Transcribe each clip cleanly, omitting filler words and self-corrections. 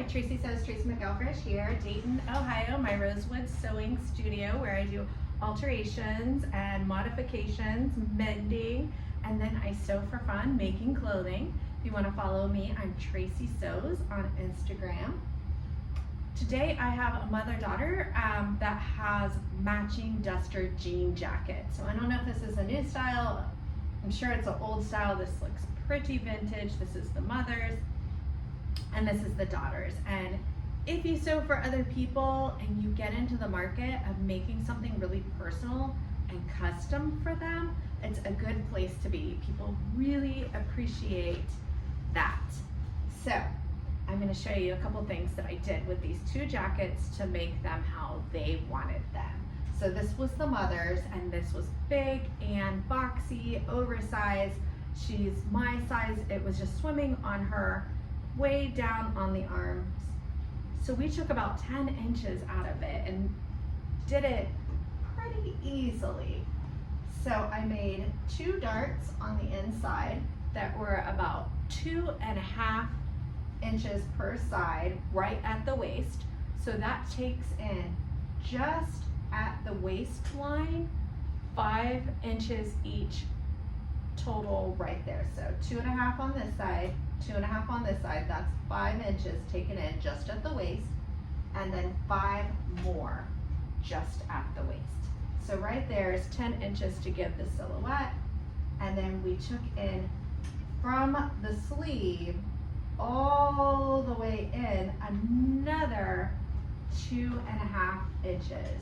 Hi, Tracy Sews, Tracy McElfresh here, Dayton, Ohio, my Rosewood Sewing Studio where I do alterations and modifications, mending, and then I sew for fun, making clothing. If you want to follow me, I'm Tracy Sews on Instagram. Today I have a mother-daughter that has matching duster jean jacket. So I don't know if this is a new style. I'm sure it's an old style. This looks pretty vintage. This is the mother's. And this is the daughter's. And if you sew for other people and you get into the market of making something really personal and custom for them, it's a good place to be. People really appreciate that. So I'm going to show you a couple things that I did with these two jackets to make them how they wanted them. So this was the mother's, and this was big and boxy, oversized. She's my size. It was just swimming on her, way down on the arms. So we took about 10 inches out of it and did it pretty easily. So I made two darts on the inside that were about 2.5 inches per side, right at the waist. So that takes in just at the waistline 5 inches each total right there. So 2.5 on this side, 2.5 on this side. That's 5 inches taken in just at the waist, and then 5 more just at the waist. So right there is 10 inches to give the silhouette, and then we took in from the sleeve all the way in another 2.5 inches,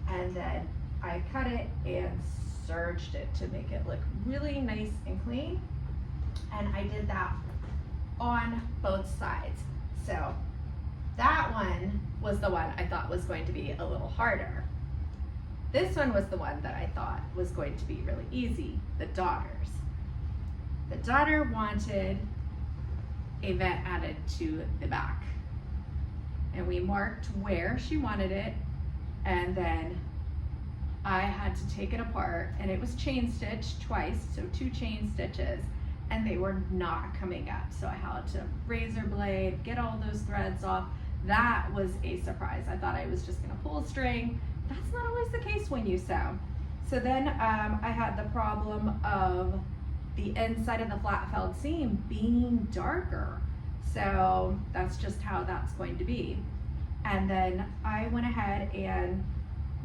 and then I cut it and serged it to make it look really nice and clean. And I did that on both sides. So that one was the one I thought was going to be a little harder. This one was the one that I thought was going to be really easy, the daughter's. The daughter wanted a vent added to the back. And we marked where she wanted it, and then I had to take it apart, and it was chain stitched twice, so 2 chain stitches, and they were not coming up. So I had to razor blade, get all those threads off. That was a surprise. I thought I was just gonna pull a string. That's not always the case when you sew. So then I had the problem of the inside of the flat felled seam being darker. So that's just how that's going to be. And then I went ahead and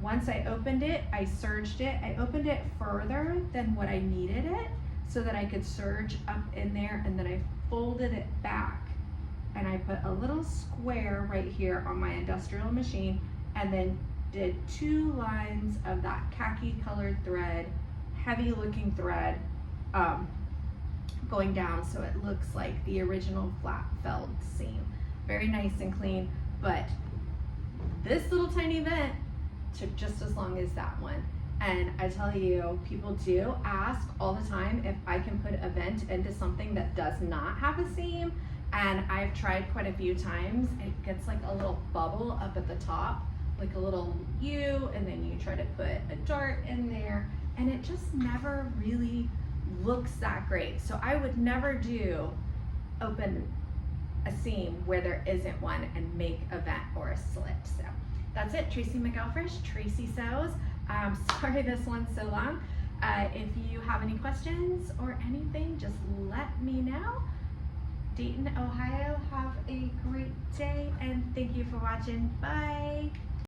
once I opened it, I serged it. I opened it further than what I needed it so that I could serge up in there, and then I folded it back. And I put a little square right here on my industrial machine, and then did 2 lines of that khaki colored thread, heavy looking thread, going down so it looks like the original flat felled seam. Very nice and clean, but this little tiny vent took just as long as that one. And I tell you, people do ask all the time if I can put a vent into something that does not have a seam, and I've tried quite a few times. It gets like a little bubble up at the top, like a little U, and then you try to put a dart in there, and it just never really looks that great. So I would never do open a seam where there isn't one and make a vent or a slit. So that's it, Tracy McElfresh, Tracy Sews. Sorry this one's so long. If you have any questions or anything, just let me know. Dayton, Ohio, have a great day, and thank you for watching. Bye.